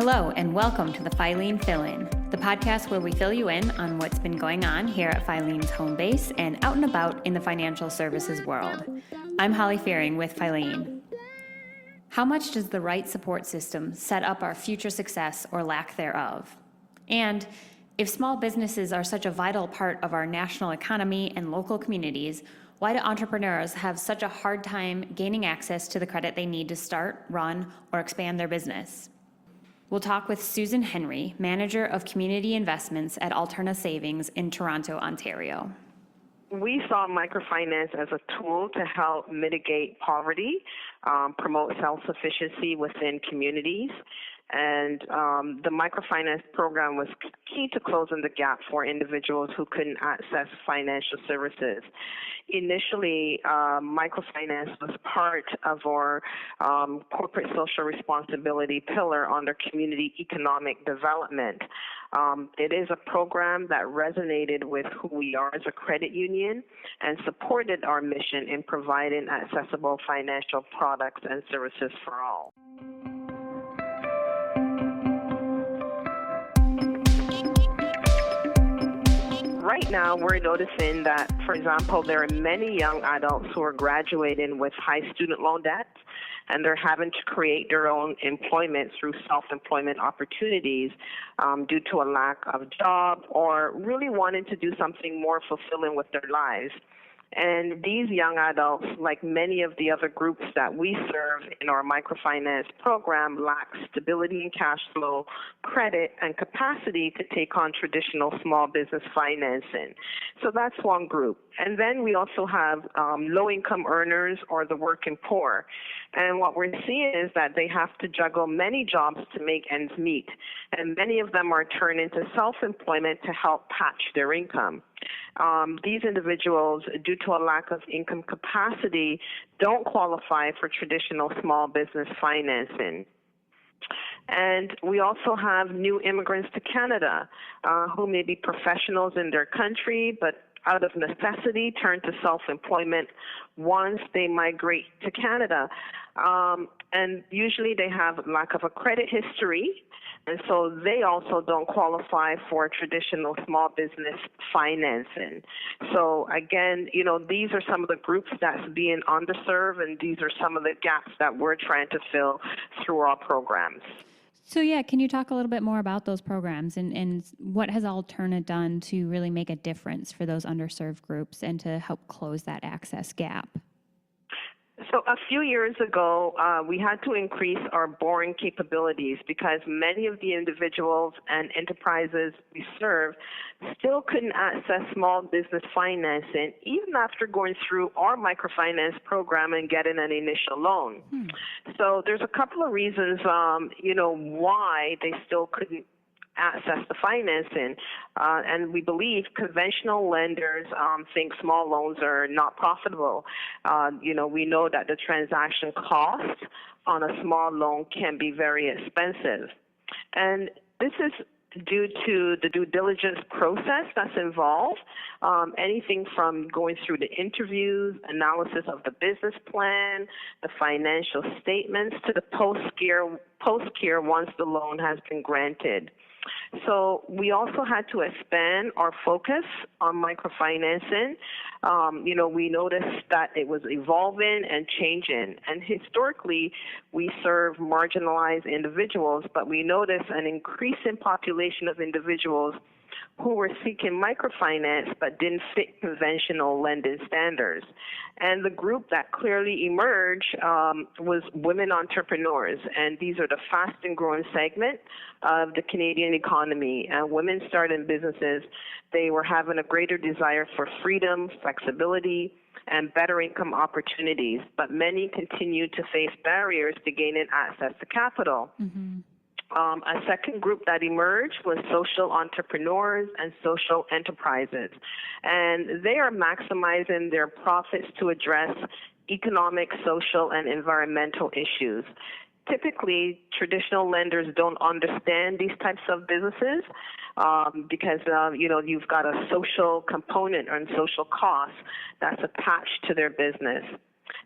Hello, and welcome to the Filene Fill-In, the podcast where we fill you in on what's been going on here at Filene's home base and out and about in the financial services world. I'm Holly Fearing with Filene. How much does the right support system set up our future success or lack thereof? And if small businesses are such a vital part of our national economy and local communities, why do entrepreneurs have such a hard time gaining access to the credit they need to start, run, or expand their business? We'll talk with Susan Henry, Manager of Community Investments at Alterna Savings in Toronto, Ontario. We saw microfinance as a tool to help mitigate poverty, promote self-sufficiency within communities, and the microfinance program was key to closing the gap for individuals who couldn't access financial services. Initially, microfinance was part of our corporate social responsibility pillar under community economic development. It is a program that resonated with who we are as a credit union and supported our mission in providing accessible financial products and services for all. Right now, we're noticing that, for example, there are many young adults who are graduating with high student loan debt, and they're having to create their own employment through self-employment opportunities due to a lack of job or really wanting to do something more fulfilling with their lives. And these young adults, like many of the other groups that we serve in our microfinance program, lack stability in cash flow, credit, and capacity to take on traditional small business financing. So that's one group. And then we also have low-income earners or the working poor. And what we're seeing is that they have to juggle many jobs to make ends meet. And many of them are turning to self-employment to help patch their income. These individuals, due to a lack of income capacity, don't qualify for traditional small business financing. And we also have new immigrants to Canada who may be professionals in their country, but out of necessity turn to self-employment once they migrate to Canada. And usually they have lack of a credit history, and so they also don't qualify for traditional small business financing. So again, these are some of the groups that's being underserved, and these are some of the gaps that we're trying to fill through our programs. So can you talk a little bit more about those programs and what has Alterna done to really make a difference for those underserved groups and to help close that access gap? So a few years ago, we had to increase our borrowing capabilities because many of the individuals and enterprises we serve still couldn't access small business financing even after going through our microfinance program and getting an initial loan. So there's a couple of reasons, why they still couldn't access the financing, and we believe conventional lenders think small loans are not profitable. We know that the transaction cost on a small loan can be very expensive, and this is due to the due diligence process that's involved, anything from going through the interviews, analysis of the business plan, the financial statements, to the post-care once the loan has been granted. So we also had to expand our focus on microfinancing. We noticed that it was evolving and changing. And historically, we serve marginalized individuals, but we noticed an increasing population of individuals who were seeking microfinance but didn't fit conventional lending standards. And the group that clearly emerged was women entrepreneurs, and these are the fast and growing segment of the Canadian economy. And women starting businesses, they were having a greater desire for freedom, flexibility, and better income opportunities, but many continue to face barriers to gaining access to capital. Mm-hmm. A second group that emerged was social entrepreneurs and social enterprises, and they are maximizing their profits to address economic, social, and environmental issues. Typically, traditional lenders don't understand these types of businesses because, you've got a social component and social cost that's attached to their business.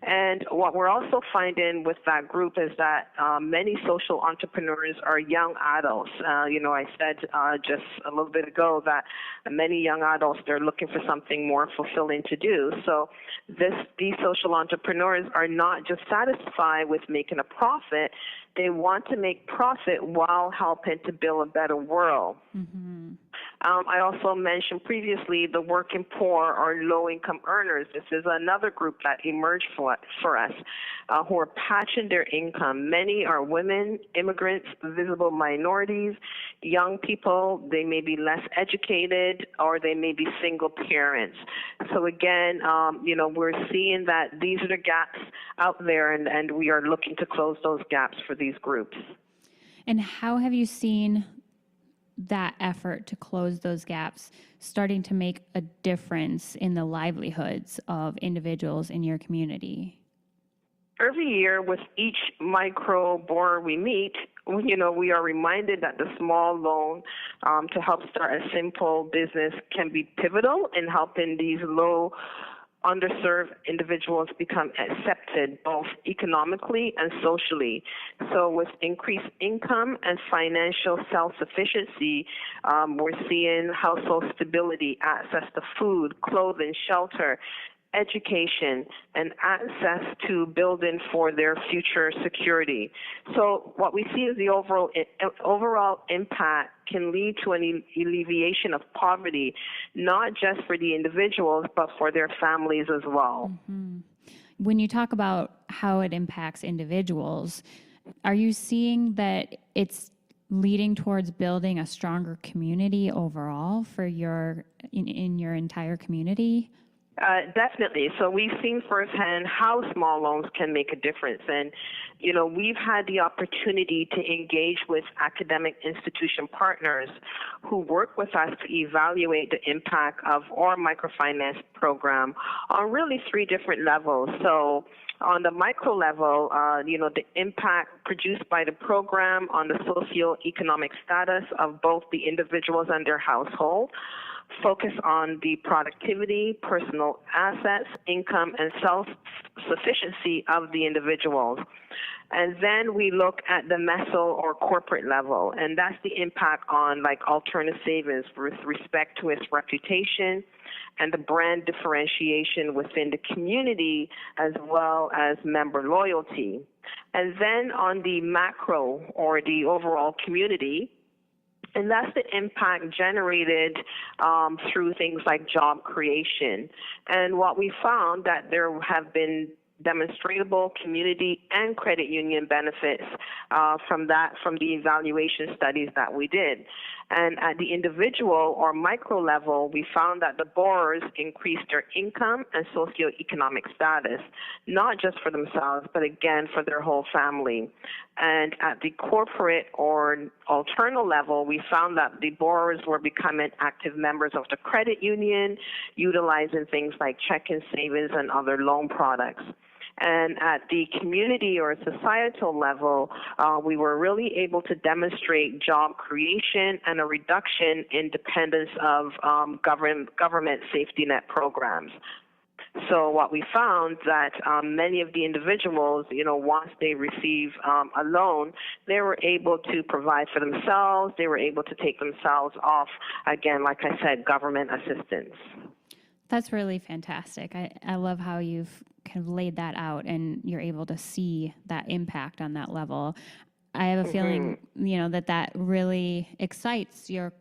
And what we're also finding with that group is that many social entrepreneurs are young adults. I said just a little bit ago that many young adults, they're looking for something more fulfilling to do. So these social entrepreneurs are not just satisfied with making a profit. They want to make profit while helping to build a better world. Mm-hmm. I also mentioned previously the working poor or low-income earners. This is another group that emerged for us who are patching their income. Many are women, immigrants, visible minorities, young people. They may be less educated or they may be single parents. So again, we're seeing that these are the gaps out there, and we are looking to close those gaps for these groups. And how have you seen that effort to close those gaps starting to make a difference in the livelihoods of individuals in your community? Every year with each micro borrower we meet, we are reminded that the small loan to help start a simple business can be pivotal in helping these low underserved individuals become accepted both economically and socially. So with increased income and financial self-sufficiency, we're seeing household stability, access to food, clothing, shelter, education, and access to building for their future security. So what we see is the overall impact can lead to an alleviation of poverty, not just for the individuals, but for their families as well. Mm-hmm. When you talk about how it impacts individuals, are you seeing that it's leading towards building a stronger community overall for in your entire community? Definitely. So we've seen firsthand how small loans can make a difference. And, we've had the opportunity to engage with academic institution partners who work with us to evaluate the impact of our microfinance program on really 3 different levels. So on the micro level, the impact produced by the program on the socioeconomic status of both the individuals and their household. Focus on the productivity, personal assets, income, and self-sufficiency of the individuals. And then we look at the meso or corporate level, and that's the impact on Alterna savings with respect to its reputation and the brand differentiation within the community as well as member loyalty. And then on the macro or the overall community, and that's the impact generated through things like job creation. And what we found that there have been demonstrable community and credit union benefits from the evaluation studies that we did. And at the individual or micro level, we found that the borrowers increased their income and socioeconomic status, not just for themselves, but again for their whole family. And at the corporate or Alterna level, we found that the borrowers were becoming active members of the credit union, utilizing things like checking, savings, and other loan products. And at the community or societal level, we were really able to demonstrate job creation and a reduction in dependence of government safety net programs. So what we found that many of the individuals, once they receive a loan, they were able to provide for themselves. They were able to take themselves off, again, like I said, government assistance. That's really fantastic. I love how you've kind of laid that out and you're able to see that impact on that level. I have a feeling, that really excites your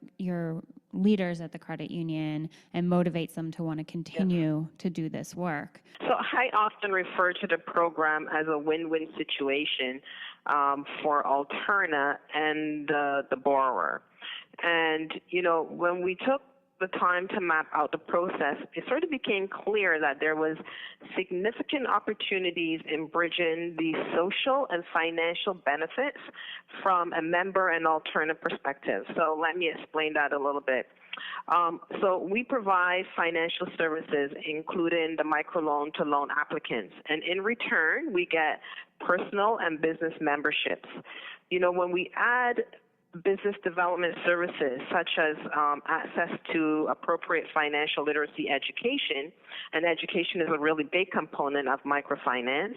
leaders at the credit union and motivates them to want to continue to do this work. So I often refer to the program as a win-win situation for Alterna and the borrower. And, when we took the time to map out the process, it sort of became clear that there was significant opportunities in bridging the social and financial benefits from a member and Alterna perspective. So let me explain that a little bit. So we provide financial services, including the microloan to loan applicants. And in return, we get personal and business memberships. When we add business development services such as access to appropriate financial literacy education, and education is a really big component of microfinance,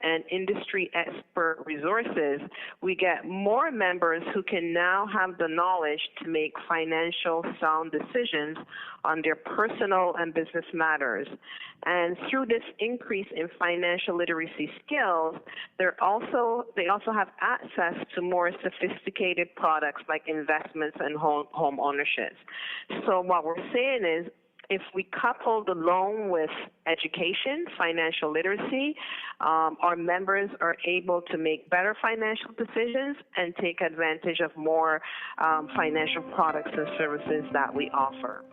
and industry expert resources, we get more members who can now have the knowledge to make financial sound decisions on their personal and business matters. And through this increase in financial literacy skills, they also have access to more sophisticated products like investments and home ownership. So what we're saying is, if we couple the loan with education, financial literacy, our members are able to make better financial decisions and take advantage of more financial products and services that we offer.